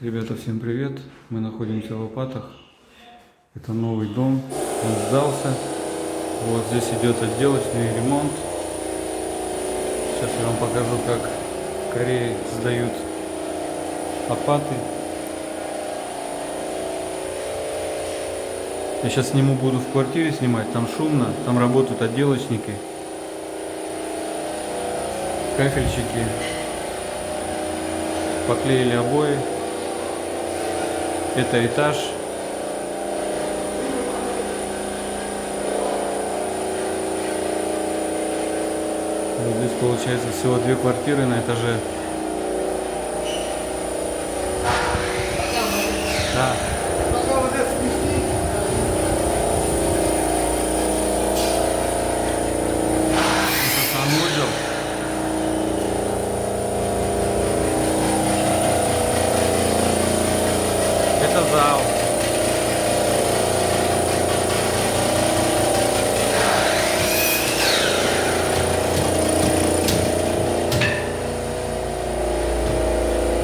Ребята, всем привет! Мы находимся в Лопатах. Это новый дом, он сдался. Вот здесь идет отделочный ремонт. Сейчас я вам покажу, как в Корее сдают лопаты. Я сейчас сниму, буду в квартире снимать, там шумно, там работают отделочники, кафельщики, поклеили обои. Это этаж. Вот здесь получается всего 2 квартиры на этаже. Да. Это санузел. Это зал.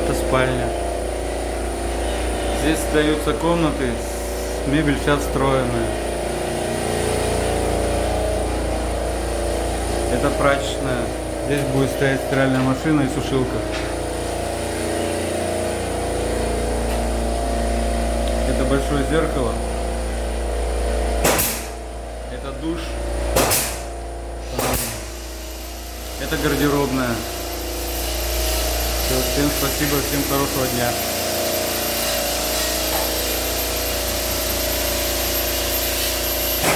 Это спальня. Здесь сдаются комнаты, мебель вся встроенная. Это прачечная. Здесь будет стоять стиральная машина и сушилка. Это большое зеркало. Это душ. Это гардеробная. Все, всем спасибо, всем хорошего дня.